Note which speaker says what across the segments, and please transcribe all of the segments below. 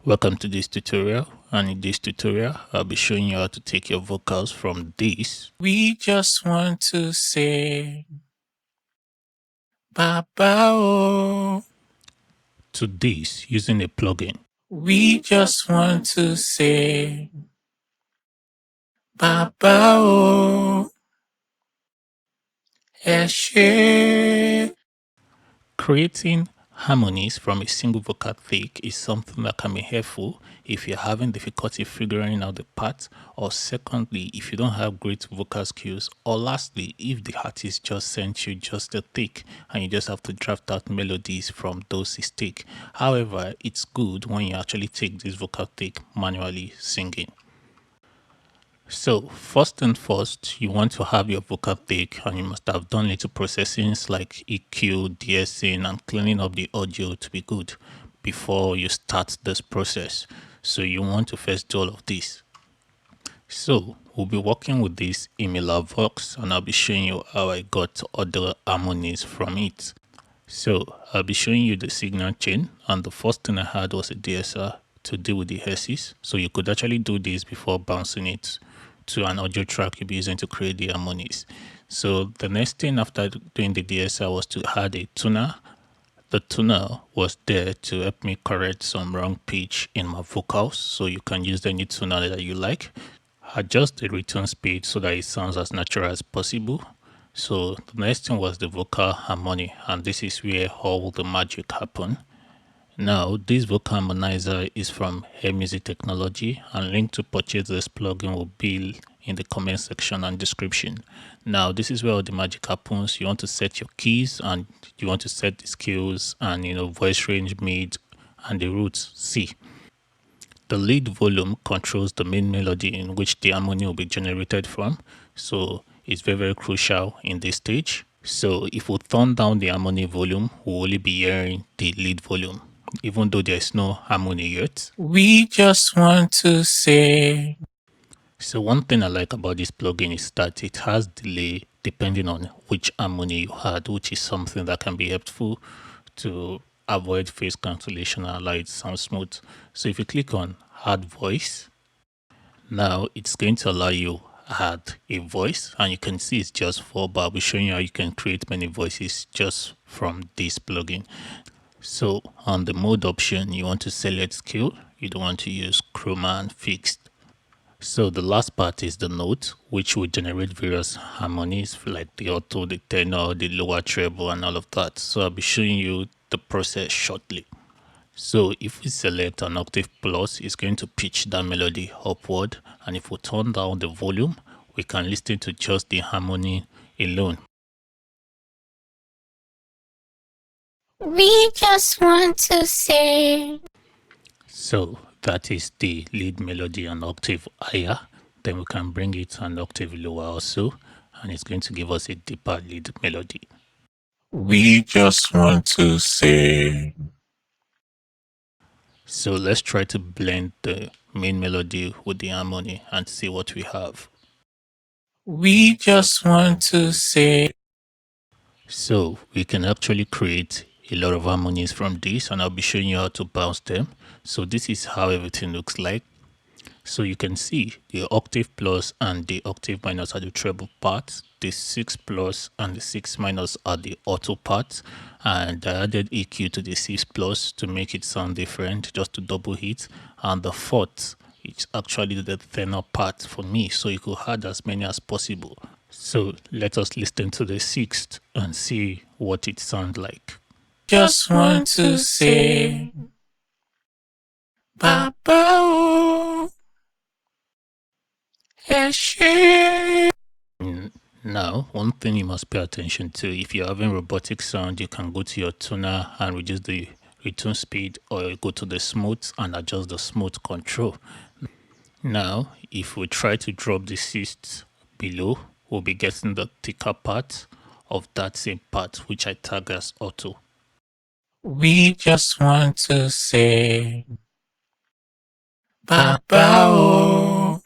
Speaker 1: Welcome to this tutorial, and in this tutorial I'll be showing you how to take your vocals from this. We just want to say Baba to this using a plugin. We just want to say Baba Eshe. Creating harmonies from a single vocal take is something that can be helpful if you're having difficulty figuring out the parts, or secondly, if you don't have great vocal skills, or lastly, if the artist just sent you just a take and you just have to draft out melodies from those his take. However, it's good when you actually take this vocal take manually singing. So first and first, you want to have your vocal take, and you must have done little processings like EQ, de-essing, and cleaning up the audio to be good before you start this process. So you want to first do all of this. So we'll be working with this Emila Vox, and I'll be showing you how I got other harmonies from it. So I'll be showing you the signal chain, and the first thing I had was a DSR to deal with the herces. So you could actually do this before bouncing it to an audio track you'll be using to create the harmonies. So the next thing after doing the DSR was to add a tuner. The tuner was there to help me correct some wrong pitch in my vocals, so you can use any tuner that you like. Adjust the return speed so that it sounds as natural as possible. So the next thing was the vocal harmony, and this is where all the magic happened. Now, this vocal harmonizer is from Music Technology, and link to purchase this plugin will be in the comment section and description. Now, this is where all the magic happens. You want to set your keys, and you want to set the scales and voice range mid and the roots C. The lead volume controls the main melody in which the harmony will be generated from, so it's very crucial in this stage. So if we turn down the harmony volume, we'll only be hearing the lead volume, even though there's no harmony yet. We just want to say. So one thing I like about this plugin is that it has delay depending on which harmony you had, which is something that can be helpful to avoid phase cancellation and allow it to sound smooth. So if you click on add voice, now it's going to allow you add a voice, and you can see it's just 4, but I'll be showing you how you can create many voices just from this plugin. So on the mode option, you want to select scale. You don't want to use chroma and fixed. So the last part is the note, which will generate various harmonies like the alto, the tenor, the lower treble, and all of that. So I'll be showing you the process shortly. So if we select an octave plus, it's going to pitch that melody upward, and if we turn down the volume, we can listen to just the harmony alone. We just want to say. So that is the lead melody an octave higher. Then we can bring it an octave lower also, and it's going to give us a deeper lead melody. We just want to say. So let's try to blend the main melody with the harmony and see what we have. We just want to say. So we can actually create a lot of harmonies from this, and I'll be showing you how to bounce them. So this is how everything looks like. So you can see the octave plus and the octave minus are the treble parts, the 6 plus and the 6 minus are the alto parts, and I added EQ to the 6 plus to make it sound different, just to double hit, and the fourth, it's actually the tenor part for me, so you could add as many as possible. So let us listen to the sixth and see what it sounds like. Just want to say Baba. Now, one thing you must pay attention to, if you're having robotic sound, you can go to your tuner and reduce the return speed, or go to the smooth and adjust the smooth control. Now, if we try to drop the sixth below, we'll be getting the thicker part of that same part, which I tag as auto. We just want to say Baba.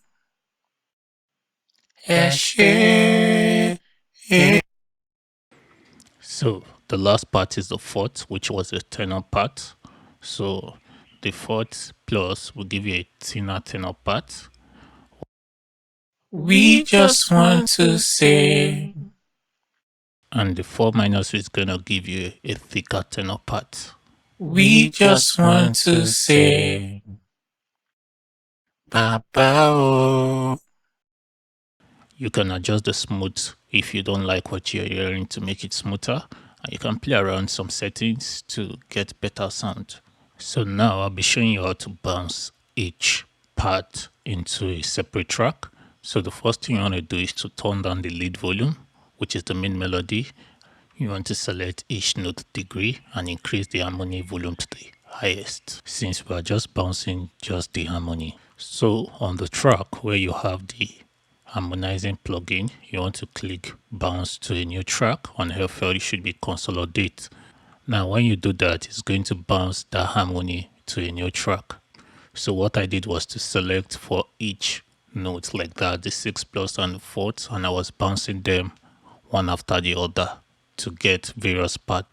Speaker 1: So the last part is the fourth, which was the tenor part. So the fourth plus will give you a thinner tenor part.
Speaker 2: We just want to say.
Speaker 1: And the 4 minus is gonna give you a thicker tenor part.
Speaker 2: We just want to say. Ba-ba-oh.
Speaker 1: You can adjust the smooth if you don't like what you're hearing to make it smoother, and you can play around some settings to get better sound. So now I'll be showing you how to bounce each part into a separate track. So the first thing you want to do is to turn down the lead volume, which is the main melody. You want to select each note degree and increase the harmony volume to the highest, since we are just bouncing just the harmony. So on the track where you have the harmonizing plugin, you want to click bounce to a new track. On FL it should be consolidate. Now when you do that, it's going to bounce that harmony to a new track. So what I did was to select for each note like that, the 6 plus and the 4th, and I was bouncing them one after the other to get various parts.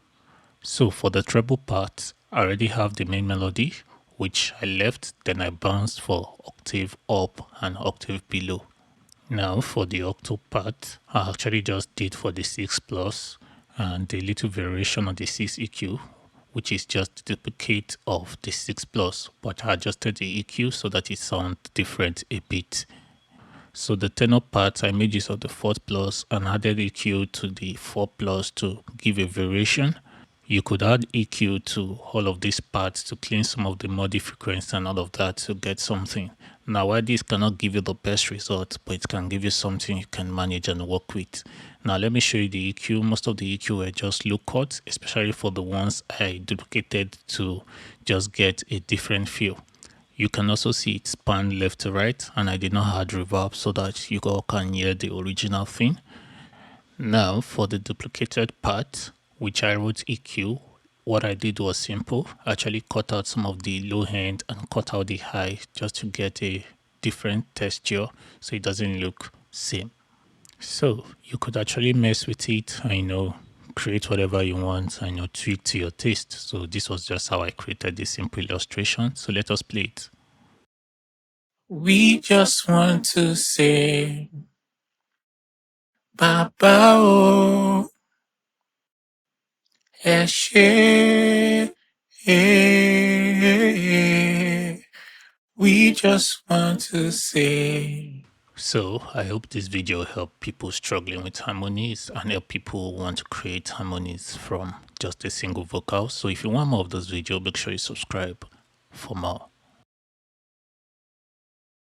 Speaker 1: So for the treble part, I already have the main melody, which I left, then I bounced for octave up and octave below. Now for the octo part, I actually just did for the 6 plus and a little variation on the 6 EQ, which is just a duplicate of the 6 plus, but I adjusted the EQ so that it sounds different a bit. So the tenor part, I made use of the 4th plus and added EQ to the 4 plus to give a variation. You could add EQ to all of these parts to clean some of the muddy frequency and all of that to get something. Now, while this cannot give you the best result, but it can give you something you can manage and work with. Now, let me show you the EQ. Most of the EQ were just low cuts, especially for the ones I duplicated to just get a different feel. You can also see it span left to right, and I did not add reverb so that you all can hear the original thing. Now for the duplicated part, which I wrote EQ, what I did was simple. I actually cut out some of the low end and cut out the high just to get a different texture so it doesn't look same. So you could actually mess with it and create whatever you want and tweak to your taste. So this was just how I created this simple illustration. So let us play it.
Speaker 2: We just want to say. Ba-ba-oh. Eshe. We just want to say.
Speaker 1: So I hope this video helped people struggling with harmonies and help people who want to create harmonies from just a single vocal. So if you want more of this video, make sure you subscribe for more.